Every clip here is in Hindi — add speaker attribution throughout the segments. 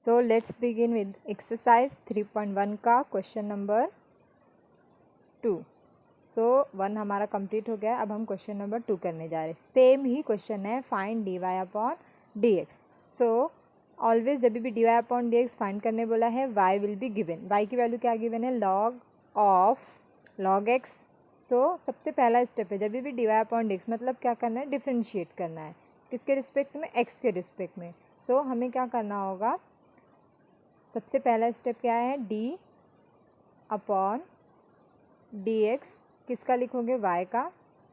Speaker 1: So let's begin with exercise 3.1 का क्वेश्चन नंबर 2. सो 1 हमारा कंप्लीट हो गया. अब हम क्वेश्चन नंबर 2 करने जा रहे हैं. सेम ही क्वेश्चन है, find dy upon dx. So always जब भी dy अपॉन dx फाइंड करने बोला है, y will be given. y की वैल्यू क्या गिवन है? log of log x. सो सबसे पहला स्टेप है, जब भी dy अपॉन dx मतलब क्या करना है? डिफ्रेंशिएट करना है. किसके रिस्पेक्ट में? x के रिस्पेक्ट में. सो हमें क्या करना होगा? सबसे पहला स्टेप क्या है? d upon dx. किसका लिखोगे? y का.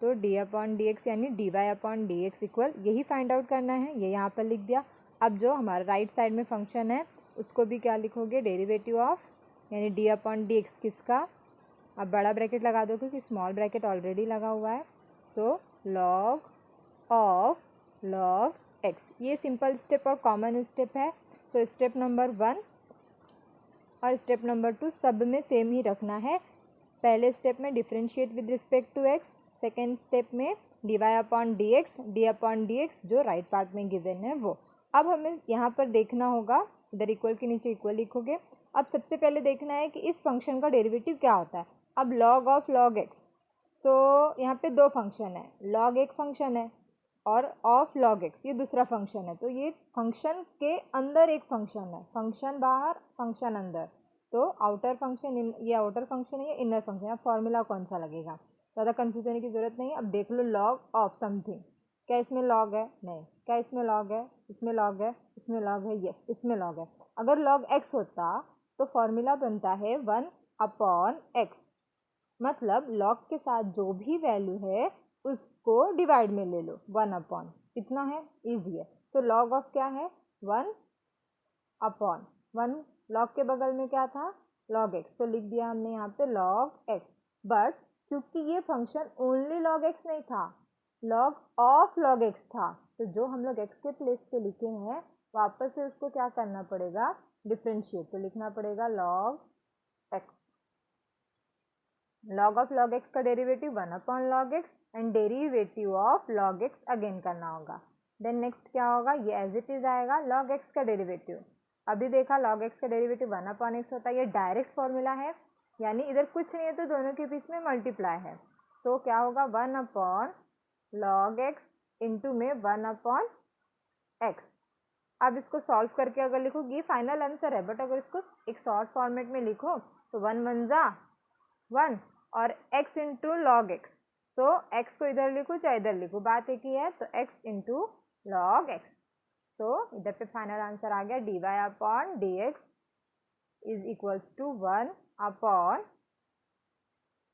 Speaker 1: तो d अपॉन dx यानी dy अपॉन dx इक्वल, यही फाइंड आउट करना है. ये यहाँ पर लिख दिया. अब जो हमारा राइट साइड में फंक्शन है उसको भी क्या लिखोगे? डेरिवेटिव ऑफ, यानी d अपॉन dx किसका. अब बड़ा ब्रैकेट लगा दो क्योंकि स्मॉल ब्रैकेट ऑलरेडी लगा हुआ है. सो log ऑफ log x. ये सिंपल स्टेप और कॉमन स्टेप है. सो स्टेप नंबर 1 और स्टेप नंबर 2 सब में सेम ही रखना है. पहले स्टेप में differentiate with respect to x, second step में dy upon dx, d upon dx जो राइट पार्ट में गिवन है वो. अब हमें यहाँ पर देखना होगा, इधर इक्वल के नीचे इक्वल लिखोगे. अब सबसे पहले देखना है कि इस फंक्शन का डेरिवेटिव क्या होता है. अब log ऑफ log x. सो यहाँ पे दो फंक्शन है, log एक फंक्शन है और ऑफ log x ये दूसरा फंक्शन है. तो ये फंक्शन के अंदर एक फंक्शन है, फंक्शन बाहर फंक्शन अंदर. तो आउटर फंक्शन, ये आउटर फंक्शन है, ये इनर फंक्शन है. फॉर्मूला कौन सा लगेगा? ज़्यादा कंफ्यूज होने की ज़रूरत नहीं है. अब देख लो, log ऑफ समथिंग. क्या इसमें log है? नहीं. क्या इसमें log है? इसमें log है. इसमें log है? यस, इसमें log है. अगर log x होता तो फॉर्मूला बनता है 1 अपॉन x. मतलब log के साथ जो भी वैल्यू है उसको डिवाइड में ले लो, 1 अपॉन. इतना है, ईजी है. सो log ऑफ क्या है? 1 अपॉन 1. log के बगल में क्या था? log x. तो लिख दिया हमने यहाँ पे log x. बट क्योंकि ये फंक्शन ओनली log x नहीं था, log ऑफ log x था, तो जो हम लोग x के प्लेस पे लिखे हैं वापस से उसको क्या करना पड़ेगा? डिफ्रेंशिएट. तो लिखना पड़ेगा log x. log of log x का derivative 1 upon log x and derivative of log x again करना होगा. देन नेक्स्ट क्या होगा? ये एज इट इज आएगा log x का डेरिवेटिव. अभी देखा log x का डेरिवेटिव 1 अपॉन x होता है. ये डायरेक्ट फॉर्मूला है, यानी इधर कुछ नहीं है तो दोनों के बीच में मल्टीप्लाई है. तो क्या होगा? 1 अपॉन log x इंटू में 1 अपॉन x. अब इसको सॉल्व करके अगर लिखोगी फाइनल आंसर है, बट अगर इसको एक शॉर्ट फॉर्मेट में लिखो तो 1 1 जा 1 और x इंटू लॉग एक्स. सो x को इधर लिखो चाहे इधर लिखो, बात एक ही है. तो x into log x. So इधर पे फाइनल आंसर आ गया dy upon dx is equals to 1 upon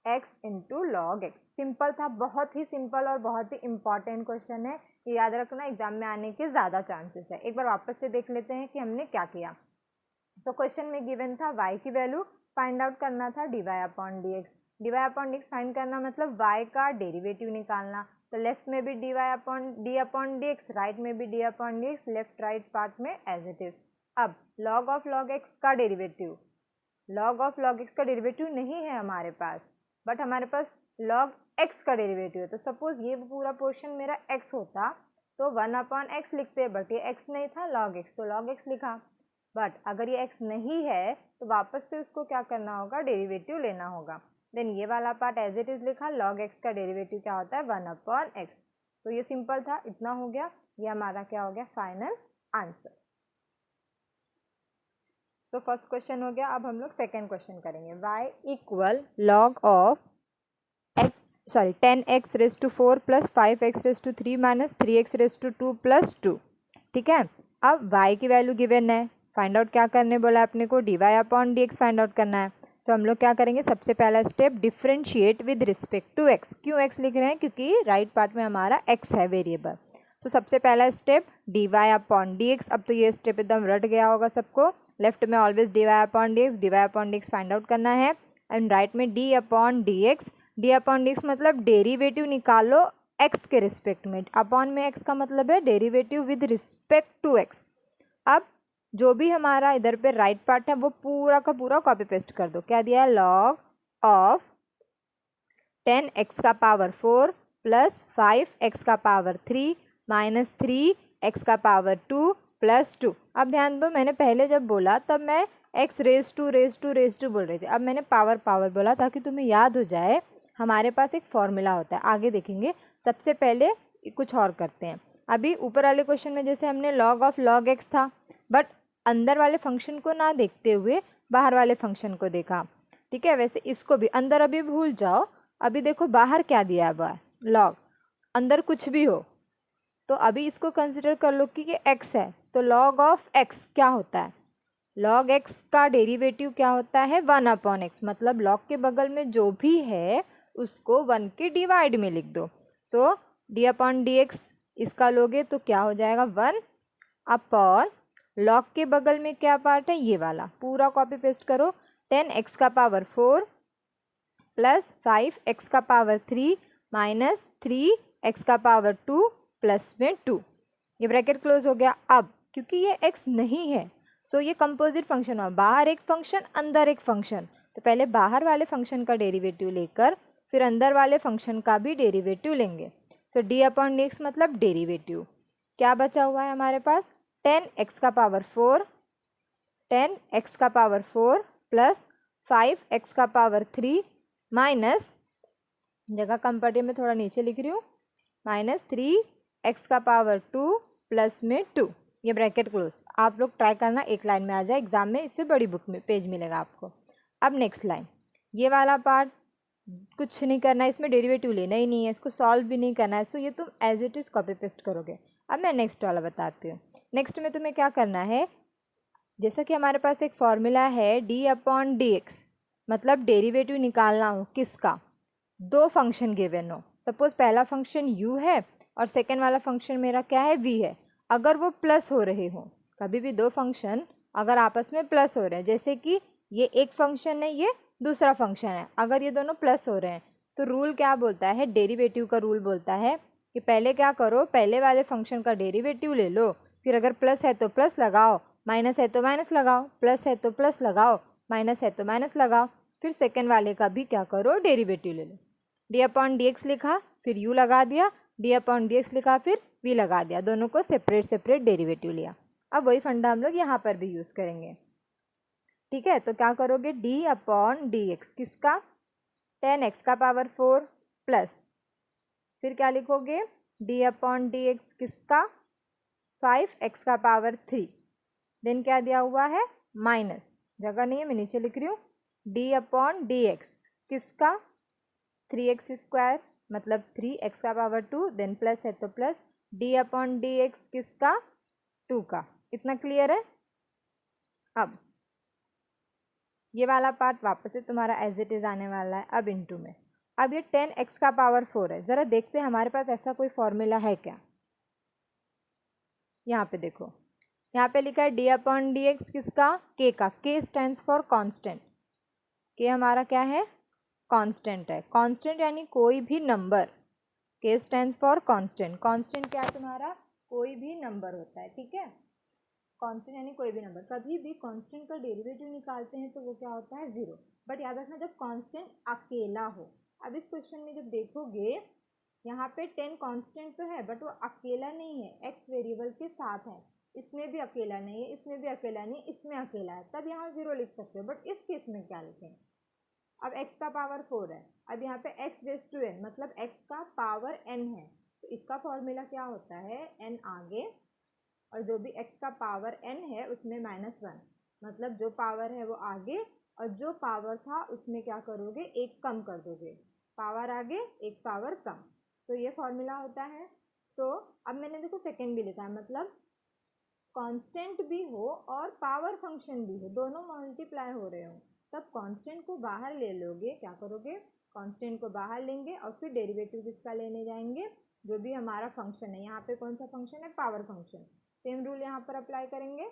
Speaker 1: x into log x. Simple था, बहुत ही सिंपल और बहुत ही इंपॉर्टेंट क्वेश्चन है. ये याद रखना, एग्जाम में आने के ज़्यादा चांसेस है. एक बार वापस से देख लेते हैं कि हमने क्या किया. तो क्वेश्चन में गिवन था y की वैल्यू फाइंड आउट करना था dy upon dx. dy upon dx find करना मतलब y का डेरिवेटिव निकालना. तो लेफ्ट में भी dy upon d upon dx, right में भी d upon dx, left right part में एज इट इज. अब log ऑफ log x का derivative, log of log x का डेरिवेटिव नहीं है हमारे पास, बट हमारे पास log x का डेरिवेटिव है. तो सपोज ये पूरा पोर्शन मेरा x होता तो 1 अपॉन x लिखते, बट ये x नहीं था, log x, तो log x लिखा. बट अगर ये x नहीं है तो वापस से उसको क्या करना होगा? डेरिवेटिव लेना होगा. देन ये वाला पार्ट एज इट इज लिखा, log x का डेरिवेटिव क्या होता है? 1 अपॉन x. तो ये सिंपल था, इतना हो गया. ये हमारा क्या हो गया? Final answer. So first question हो गया. अब हम लोग सेकेंड क्वेश्चन करेंगे. y equal log of x, sorry 10x raise to 4 plus 5x raise to 3 minus 3x raise to 2 plus 2. ठीक है. अब y की वैल्यू गिवन है, फाइंड आउट क्या करने बोला है अपने को? dy upon dx find out करना है. सो हम लोग क्या करेंगे? सबसे पहला step differentiate with respect to x. क्यों x लिख रहे हैं? क्योंकि राइट पार्ट में हमारा x है वेरिएबल. तो सबसे पहला स्टेप dy अपॉन dx. अब तो ये स्टेप एकदम रट गया होगा सबको. लेफ्ट में always dy upon dx find out करना है एंड राइट में d upon dx. d upon dx मतलब डेरिवेटिव निकालो x के रिस्पेक्ट में. अपॉन में x का मतलब है derivative with respect to x. अब जो भी हमारा इधर पे राइट पार्ट है वो पूरा का पूरा कॉपी पेस्ट कर दो. क्या दिया है? log ऑफ 10x का पावर 4 प्लस 5x का पावर 3 माइनस 3x का पावर 2 प्लस 2। अब ध्यान दो, मैंने पहले जब बोला तब मैं x रेज टू बोल रही थी, अब मैंने पावर पावर बोला ताकि तुम्हें याद हो जाए हमारे पास एक फॉर्मूला होता है। आगे देखेंगे, सबसे पहले कुछ और करते हैं। अभी ऊपर वाले क्वेश्चन में जैसे हमने log ऑफ log x था, बट अंदर वाले फंक्शन को ना देखते हुए बाहर वाले फंक्शन को देखा, ठीक है। वैसे इसको भी अंदर अभी भूल जाओ, अभी देखो बाहर क्या दिया है, log, अंदर कुछ भी हो तो अभी इसको कंसिडर कर लो कि ये x है, तो log ऑफ x क्या होता है, log x का डेरिवेटिव क्या होता है 1/x, मतलब log के बगल में जो भी है उसको 1 के डिवाइड में लिख दो। सो d/dx इसका लोगे तो क्या हो जाएगा 1/, log के बगल में क्या पार्ट है, ये वाला पूरा कॉपी पेस्ट करो। 10x का पावर 4 प्लस 5x का पावर 3 माइनस 3x का पावर 2 प्लस में 2, ये ब्रैकेट क्लोज हो गया। अब क्योंकि ये x नहीं है सो ये कंपोजिट फंक्शन हुआ, बाहर एक फंक्शन अंदर एक फंक्शन, तो पहले बाहर वाले फंक्शन का डेरिवेटिव लेकर फिर अंदर वाले फंक्शन का भी डेरिवेटिव लेंगे। सो d/dx मतलब डेरिवेटिव क्या बचा हुआ है हमारे पास, 10x का पावर 4 प्लस 5x का पावर 3 माइनस, जगह कम पड़ी है मैं थोड़ा नीचे लिख रही हूँ, माइनस 3x का पावर 2 प्लस में 2, ये ब्रैकेट क्लोज। आप लोग ट्राई करना एक लाइन में आ जाए, एग्जाम में इससे बड़ी बुक में पेज मिलेगा आपको। अब नेक्स्ट लाइन, ये वाला पार्ट कुछ नहीं करना है, इसमें डेरिवेटिव लेना ही नहीं है, इसको सॉल्व भी नहीं करना है, सो ये तुम as it is copy paste करोगे। अब मैं नेक्स्ट वाला बताती हूँ। नेक्स्ट में तुम्हें क्या करना है, जैसा कि हमारे पास एक फॉर्मूला है d/dx, मतलब डेरिवेटिव निकालना हो किसका, दो फंक्शन गिवन हो, सपोज पहला फंक्शन u है और सेकेंड वाला फंक्शन मेरा क्या है v है, अगर वो प्लस हो रहे हो, कभी भी दो फंक्शन अगर आपस में प्लस हो रहे हैं, जैसे कि ये एक फंक्शन है ये दूसरा फंक्शन है, अगर ये दोनों प्लस हो रहे हैं तो रूल क्या बोलता है, डेरिवेटिव का रूल बोलता है कि पहले क्या करो, पहले वाले फंक्शन का डेरिवेटिव ले लो, फिर अगर प्लस है तो प्लस लगाओ, माइनस है तो माइनस लगाओ, प्लस है तो प्लस लगाओ, माइनस है तो माइनस लगाओ, फिर सेकेंड वाले का भी क्या करो, डेरिवेटिव ले लो। d/dx लिखा फिर u लगा दिया, d/dx लिखा फिर v लगा दिया, दोनों को सेपरेट सेपरेट डेरिवेटिव लिया। अब वही फंडा हम लोग यहाँ पर भी यूज़ करेंगे, ठीक है। तो क्या करोगे, d/dx किसका, 10x का पावर 4 प्लस, फिर क्या लिखोगे, d/dx किसका 5x का पावर 3, देन क्या दिया हुआ है माइनस, जगह नहीं है मैं नीचे लिख रही हूँ, d/dx किसका 3x स्क्वायर मतलब 3x का पावर 2, देन प्लस है तो प्लस, d/dx किसका 2 का, इतना क्लियर है। अब ये वाला पार्ट वापस से तुम्हारा एज इट इज़ आने वाला है अब इनटू में। अब ये 10x का पावर 4 है, ज़रा देखते हैं हमारे पास ऐसा कोई फॉर्मूला है क्या। यहाँ पे देखो, यहाँ पे लिखा है d/dx किसका, k का, k stands for constant, k हमारा क्या है कांस्टेंट है, कांस्टेंट यानी कोई भी number, k stands for constant, constant क्या है तुम्हारा, कोई भी नंबर होता है, ठीक है। कांस्टेंट यानी कोई भी नंबर, कभी भी कांस्टेंट का डेरिवेटिव निकालते हैं तो वो क्या होता है 0, बट याद रखना जब कांस्टेंट अकेला हो। अब इस क्वेश्चन में जब देखोगे यहाँ पे 10 कांस्टेंट तो है बट वो अकेला नहीं है, x वेरिएबल के साथ है, इसमें भी अकेला नहीं है, इसमें भी अकेला नहीं, इसमें अकेला है, तब यहाँ 0 लिख सकते हो। बट इस केस में क्या लिखें, अब x का पावर 4 है, अब यहाँ पे x रेज टू n मतलब x का पावर n है, तो इसका फॉर्मूला क्या होता है, n आगे और जो भी x का पावर n है उसमें -1, मतलब जो पावर है वो आगे और जो पावर था उसमें क्या करोगे, एक कम कर दोगे, पावर आगे एक पावर कम, तो ये फॉर्मूला होता है। तो अब मैंने देखो सेकेंड भी लिखा है, मतलब कांस्टेंट भी हो और पावर फंक्शन भी हो, दोनों मल्टीप्लाई हो रहे हो, तब कांस्टेंट को बाहर ले लोगे, क्या करोगे, कांस्टेंट को बाहर लेंगे और फिर डेरिवेटिव किसका लेने जाएंगे, जो भी हमारा फंक्शन है, यहाँ पे कौन सा फंक्शन है, पावर फंक्शन, सेम रूल यहाँ पर अप्लाई करेंगे।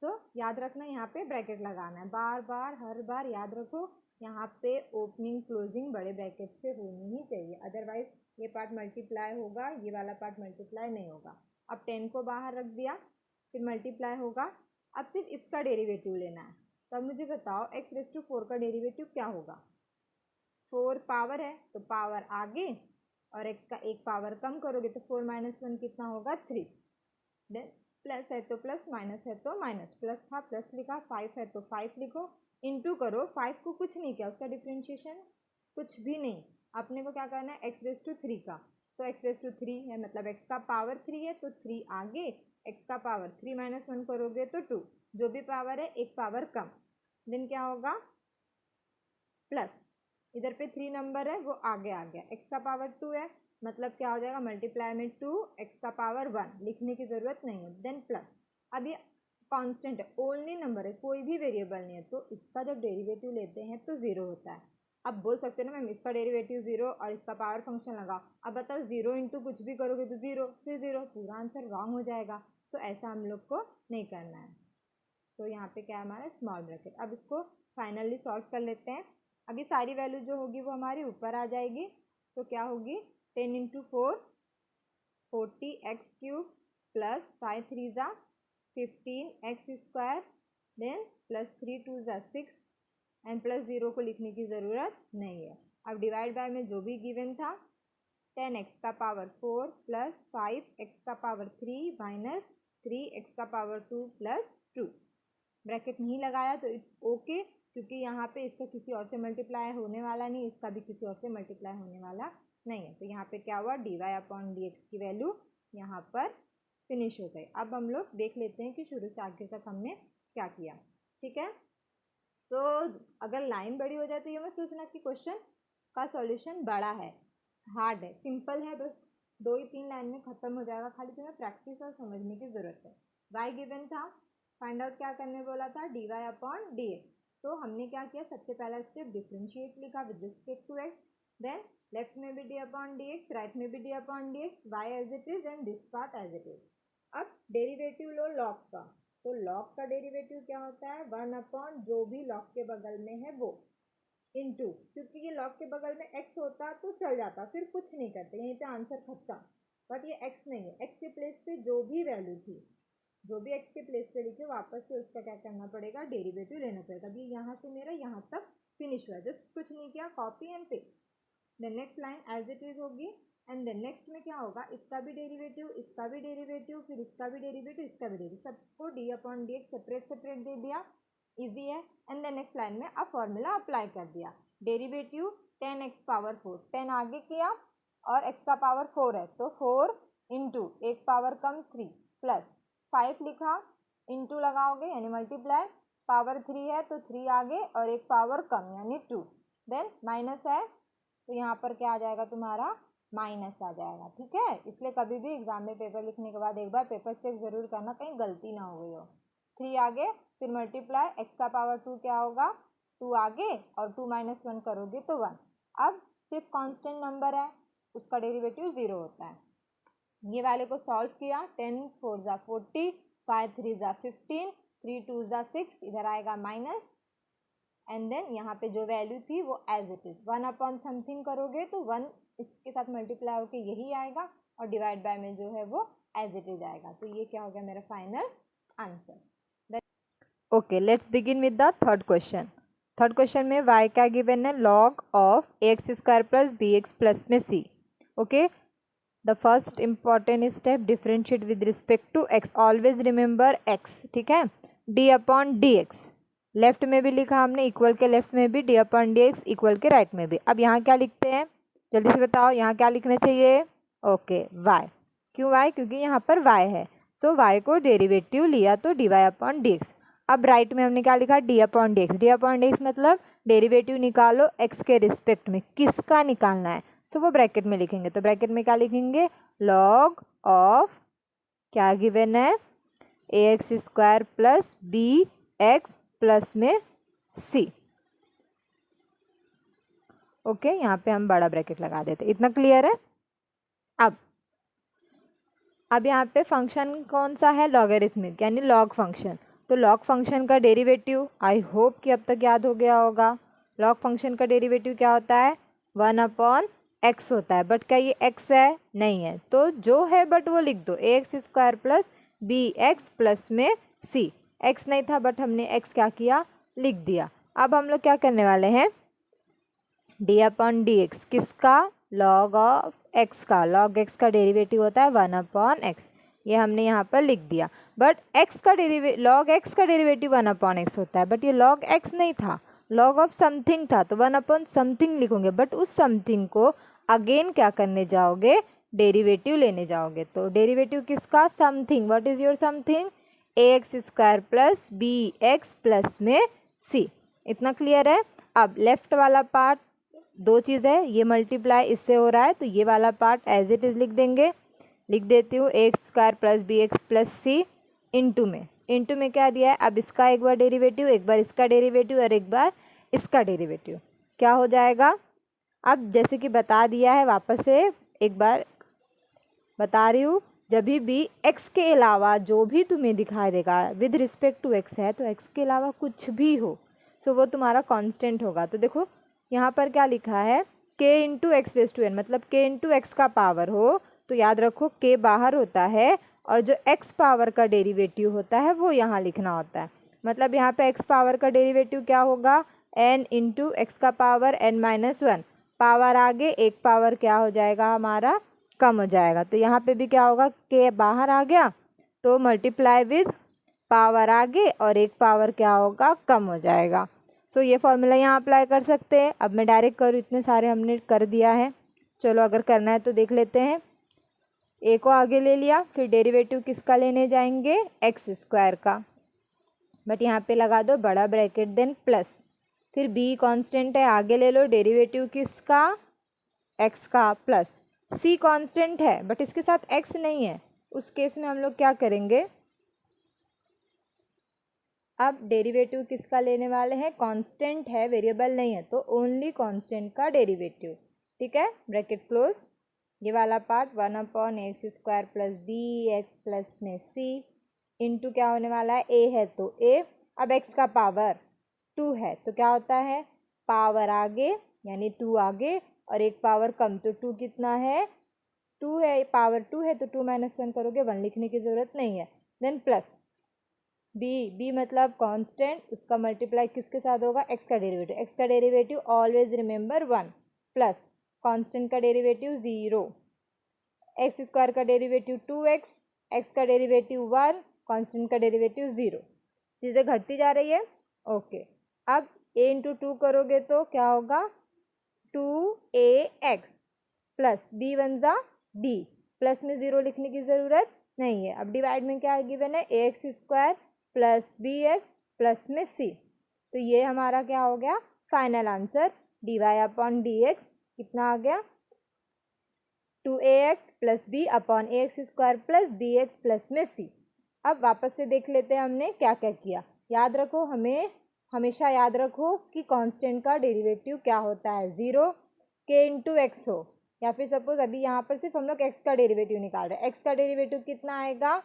Speaker 1: तो याद रखना यहाँ पे ब्रैकेट लगाना है, बार बार हर बार याद रखो, यहाँ पे ओपनिंग क्लोजिंग बड़े ब्रैकेट से होनी ही चाहिए, अदरवाइज ये पार्ट मल्टीप्लाई होगा, ये वाला पार्ट मल्टीप्लाई नहीं होगा। अब 10 को बाहर रख दिया, फिर मल्टीप्लाई होगा, अब सिर्फ इसका डेरिवेटिव लेना है, तब मुझे बताओ x रेज टू 4 का डेरिवेटिव क्या होगा, 4 पावर है तो पावर आगे और x का एक पावर कम करोगे तो 4 - 1 कितना होगा 3, देन प्लस है तो प्लस, माइनस है तो माइनस, प्लस था प्लस लिखा, 5 है तो 5 लिखो, इनटू करो, 5 को कुछ नहीं किया, उसका डिफ्रेंशिएशन कुछ भी नहीं, अपने को क्या करना है x रेस टू 3 का, तो x रेस टू 3 है मतलब x का पावर 3 है तो 3 आगे, x का पावर 3 माइनस 1 करोगे तो 2, जो भी पावर है एक पावर कम, देन क्या होगा प्लस, इधर पे 3 नंबर है वो आगे आ गया, x का पावर 2 है मतलब क्या हो जाएगा मल्टीप्लाई में 2, x का पावर 1, लिखने की ज़रूरत नहीं है, देन प्लस। अब ये कांस्टेंट है, ओनली नंबर है, कोई भी वेरिएबल नहीं है, तो इसका जब डेरिवेटिव लेते हैं तो ज़ीरो होता है। अब बोल सकते हैं ना मैम इसका डेरिवेटिव ज़ीरो और इसका पावर फंक्शन लगाओ, अब बताओ ज़ीरो इंटू कुछ भी करोगे तो ज़ीरो, फिर ज़ीरो, पूरा आंसर रॉन्ग हो जाएगा। सो ऐसा हम लोग को नहीं करना है। तो यहाँ पे क्या है हमारा स्मॉल ब्रैकेट। अब इसको फाइनली सॉल्व कर लेते हैं। अभी सारी वैल्यू जो होगी वो हमारी ऊपर आ जाएगी। तो क्या होगी 10 इंटू 4 40x³ प्लस 5 3 ज़ा 15x² देन प्लस 3 2 ज़ा 6 एंड प्लस 0 को लिखने की ज़रूरत नहीं है। अब डिवाइड बाय में जो भी गिवन था 10x का पावर 4 प्लस 5x का पावर 3 माइनस 3x का पावर 2 प्लस 2, ब्रैकेट नहीं लगाया तो इट्स ओके क्योंकि यहाँ पे इसका किसी और से मल्टीप्लाई होने वाला नहीं, इसका भी किसी और से मल्टीप्लाई होने वाला नहीं है। तो यहाँ पे क्या हुआ dy/dx की वैल्यू यहाँ पर फिनिश हो गई। अब हम लोग देख लेते हैं कि शुरू से आगे तक हमने क्या किया। ठीक है, सो अगर लाइन बड़ी हो जाए तो ये मत सोचना कि क्वेश्चन का सॉल्यूशन बड़ा है, हार्ड है, सिंपल है, बस 2 ही 3 लाइन में ख़त्म हो जाएगा, खाली तुम्हें प्रैक्टिस और समझने की ज़रूरत है। y गिवन था, फाइंड आउट क्या करने बोला था dy/dx। तो हमने क्या किया, सबसे पहला स्टेप डिफ्रेंशिएट लिखा with respect to x, then left में भी d/dx, राइट में भी d/dx, y as it is and this part as it is. अब डेरिवेटिव लो लॉग का, तो लॉग का डेरिवेटिव क्या होता है 1 जो भी लॉग के बगल में है वो इनटू, क्योंकि ये लॉग के बगल में x होता तो चल जाता, फिर कुछ नहीं करते, यहीं पे आंसर खत्म। बट ये x नहीं है, x के प्लेस पे जो भी वैल्यू थी, जो भी x के प्लेस पे लिखे वापस से उसका क्या करना पड़ेगा डेरिवेटिव लेना पड़ेगा। अभी यहाँ से मेरा यहाँ तक फिनिश हुआ, जस्ट कुछ नहीं किया, copy and paste. Then next line as it is होगी एंड देन नेक्स्ट में क्या होगा इसका भी डेरिवेटिव, इसका भी डेरिवेटिव, फिर इसका भी डेरिवेटिव, इसका भी डेरिवेटिव, सबको d/dx सेपरेट सेपरेट दे दिया, इजी है। एंड देन नेक्स्ट लाइन में अब फॉर्मूला अप्लाई कर दिया, डेरिवेटिव 10x पावर 4, 10 आगे किया और x का पावर 4 है तो 4 इंटू एक पावर कम 3 प्लस 5 लिखा, इंटू लगाओगे यानी मल्टीप्लाई, पावर 3 है तो 3 आगे और एक पावर कम यानी 2, देन माइनस है तो यहाँ पर क्या आ जाएगा तुम्हारा माइनस आ जाएगा। ठीक है, इसलिए कभी भी एग्जाम में पेपर लिखने के बाद एक बार पेपर चेक जरूर करना, कहीं गलती ना हो गई हो। 3 आगे फिर मल्टीप्लाई, x का पावर 2 क्या होगा 2 आगे और 2 माइनस 1 करोगे तो 1। अब सिर्फ कांस्टेंट नंबर है, उसका डेरिवेटिव 0 होता है। ये वाले को सॉल्व किया, 10 4 ज़ा 40, 5 3 ज़ा 15, 3 2 ज़ा 6, इधर आएगा माइनस एंड देन यहाँ पे जो वैल्यू थी वो एज इट इज 1 समथिंग करोगे तो 1 इसके साथ मल्टीप्लाई होके यही आएगा और डिवाइड बाय में जो है वो एज इट इज आएगा। तो ये क्या हो गया मेरा final answer. Okay, let's begin with the third question. Third question में y क्या गिवन है log of ax² plus bx plus में c। Okay, the first important step differentiate with respect to x, always remember x। ठीक है, d/dx लेफ्ट में भी लिखा हमने, इक्वल के लेफ्ट में भी, d/dx इक्वल के राइट में भी। अब यहाँ क्या लिखते हैं जल्दी से बताओ, यहाँ क्या लिखना चाहिए? ओके y, क्यों y? क्योंकि यहाँ पर y है, सो y को डेरिवेटिव लिया तो dy/dx। अब राइट में हमने क्या लिखा d/dx, d/dx मतलब डेरिवेटिव निकालो x के रिस्पेक्ट में, किसका निकालना है, सो वो ब्रैकेट में लिखेंगे। तो ब्रैकेट में क्या लिखेंगे log ऑफ क्या गिवन है ax² प्लस bx प्लस में c। ओके, यहाँ पे हम बड़ा ब्रैकेट लगा देते, इतना क्लियर है। अब यहाँ पे फंक्शन कौन सा है लॉगरिथमिक यानी लॉग फंक्शन, तो लॉग फंक्शन का डेरिवेटिव आई होप कि अब तक याद हो गया होगा। लॉग फंक्शन का डेरिवेटिव क्या होता है 1/x होता है, बट क्या ये x है? नहीं है, तो जो है बट वो लिख दो ax² प्लस bx प्लस में c। x नहीं था बट हमने x क्या किया लिख दिया। अब हम लोग क्या करने वाले हैं d/dx, किसका log ऑफ x का, log x का डेरिवेटिव होता है 1/x, ये हमने यहाँ पर लिख दिया। बट एक्स का लॉग एक्स का डेरिवेटिव 1/x होता है, बट ये लॉग एक्स नहीं था, लॉग ऑफ समथिंग था, तो 1/समथिंग लिखोगे, बट उस समथिंग को अगेन क्या करने जाओगे, डेरिवेटिव लेने जाओगे। तो डेरिवेटिव किसका, something, what is your something, ax² plus B x plus में c। इतना क्लियर है। अब लेफ्ट वाला पार्ट दो चीज़ है, ये मल्टीप्लाई इससे हो रहा है, तो ये वाला पार्ट एज इट इज लिख देंगे, लिख देती हूँ ax² plus B x plus C into में क्या दिया है, अब इसका एक बार डेरिवेटिव, एक बार इसका डेरिवेटिव और एक बार इसका डेरिवेटिव, क्या हो जाएगा। अब जैसे कि बता दिया है, वापस से एक बार बता रही हूँ, जब भी x के अलावा जो भी तुम्हें दिखाई देगा विद रिस्पेक्ट टू x है, तो x के अलावा कुछ भी हो सो वो तुम्हारा कांस्टेंट होगा। तो देखो यहाँ पर क्या लिखा है, k into x raise to n, मतलब k इंटू एक्स का पावर हो, तो याद रखो k बाहर होता है और जो x पावर का डेरिवेटिव होता है वो यहाँ लिखना होता है। मतलब यहाँ पे x पावर का डेरिवेटिव क्या होगा, n इंटू एक्स का पावर n-1, पावर आगे एक पावर क्या हो जाएगा हमारा, कम हो जाएगा। तो यहाँ पे भी क्या होगा, k बाहर आ गया तो मल्टीप्लाई विद पावर आगे और एक पावर क्या होगा, कम हो जाएगा। सो ये फॉर्मूला यहाँ अप्लाई कर सकते हैं। अब मैं डायरेक्ट करूँ, इतने सारे हमने कर दिया है, चलो अगर करना है तो देख लेते हैं। a को आगे ले लिया, फिर डेरिवेटिव किसका लेने जाएंगे, x² का, बट यहाँ पे लगा दो बड़ा ब्रैकेट देन प्लस, फिर b कांस्टेंट है, आगे ले लो डेरिवेटिव किसका, x का, प्लस c कांस्टेंट है बट इसके साथ x नहीं है, उस केस में हम लोग क्या करेंगे, अब डेरिवेटिव किसका लेने वाले हैं, कांस्टेंट है, वेरिएबल नहीं है, तो ओनली कांस्टेंट का डेरिवेटिव, ठीक है, ब्रैकेट क्लोज। ये वाला part 1/x² plus B x plus में c इंटू क्या होने वाला है, a है तो a, अब x का पावर 2 है तो क्या होता है, पावर आगे यानी 2 आगे और एक पावर कम, तो 2 कितना है, 2 है, पावर 2 है तो 2-1 करोगे, 1 लिखने की ज़रूरत नहीं है। देन प्लस b मतलब कांस्टेंट, उसका मल्टीप्लाई किसके साथ होगा, x का derivative always remember 1, plus constant का डेरिवेटिव 0, x² का डेरिवेटिव 2x, x का डेरिवेटिव 1, कांस्टेंट का डेरिवेटिव 0, चीज़ें घटती जा रही है। ओके, अब a इंटू 2 करोगे तो क्या होगा, 2ax plus b1 b, plus में 0 लिखने की ज़रूरत नहीं है। अब डिवाइड में क्या गिवन है, ax² plus B x plus में c, तो ये हमारा क्या हो गया, फाइनल आंसर dy/dx कितना आ गया, 2ax plus b upon ax² plus bx plus में c। अब वापस से देख लेते हैं हमने क्या क्या किया। याद रखो, हमें हमेशा याद रखो कि कांस्टेंट का डेरिवेटिव क्या होता है, 0, k इंटू एक्स हो, या फिर सपोज अभी यहाँ पर सिर्फ हम लोग x का डेरिवेटिव निकाल रहे हैं, x का डेरिवेटिव कितना आएगा,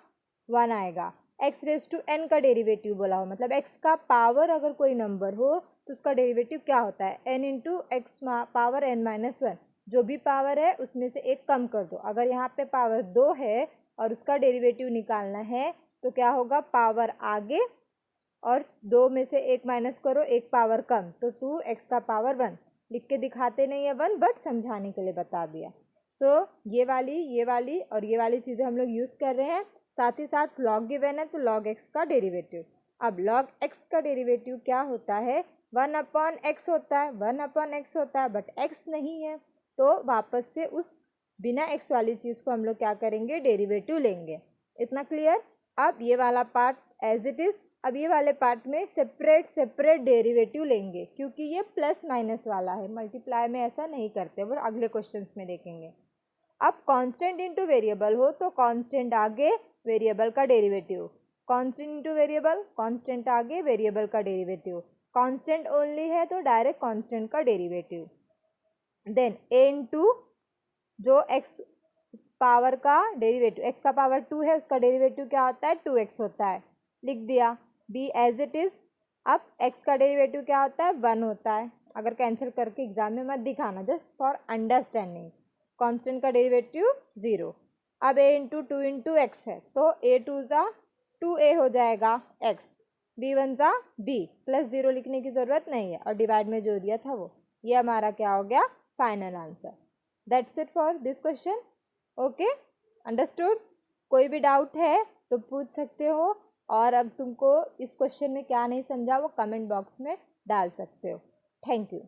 Speaker 1: 1 आएगा, x रेस टू n का डेरिवेटिव बोला हो, मतलब x का पावर अगर कोई नंबर हो तो उसका डेरिवेटिव क्या होता है, n into x power n-1, जो भी पावर है उसमें से एक कम कर दो। अगर यहाँ पे पावर 2 है और उसका डेरिवेटिव निकालना है तो क्या होगा, पावर आगे और 2 में से एक माइनस करो, एक पावर कम, तो 2x का पावर 1, लिख के दिखाते नहीं है 1 बट समझाने के लिए बता दिया। सो ये वाली और ये वाली चीज़ें हम लोग यूज़ कर रहे हैं, साथ ही साथ लॉग गिवन है तो लॉग x का डेरिवेटिव। अब लॉग x का डेरिवेटिव क्या होता है, 1/x होता है, 1/x होता है बट x नहीं है, तो वापस से उस बिना x वाली चीज़ को हम लोग क्या करेंगे, डेरिवेटिव लेंगे। इतना क्लियर। अब ये वाला पार्ट एज इट इज़, अब ये वाले पार्ट में सेपरेट डेरिवेटिव लेंगे, क्योंकि ये प्लस माइनस वाला है, मल्टीप्लाई में ऐसा नहीं करते, वो अगले क्वेश्चंस में देखेंगे। अब कांस्टेंट इंटू वेरिएबल हो तो कांस्टेंट आगे वेरिएबल का derivative, constant into variable, constant आगे वेरिएबल का डेरिवेटिव, कांस्टेंट ओनली है तो डायरेक्ट कांस्टेंट का डेरिवेटिव। देन a इंटू जो x पावर का डेरिवेटिव, x का पावर 2 है उसका डेरिवेटिव क्या होता है, 2x होता है, लिख दिया, b एज इट इज़। अब x का डेरिवेटिव क्या होता है, 1 होता है, अगर कैंसिल करके एग्जाम में मत दिखाना, जस्ट फॉर अंडरस्टैंडिंग। कांस्टेंट का डेरिवेटिव 0। अब a इंटू 2 इंटू एक्स है तो a2 2a हो जाएगा x, b1 b, प्लस 0 लिखने की ज़रूरत नहीं है और डिवाइड में जो दिया था वो, ये हमारा क्या हो गया, final answer. That's it for this question. Okay, understood. कोई भी डाउट है तो पूछ सकते हो, और अब तुमको इस क्वेश्चन में क्या नहीं समझा वो कमेंट बॉक्स में डाल सकते हो। Thank you.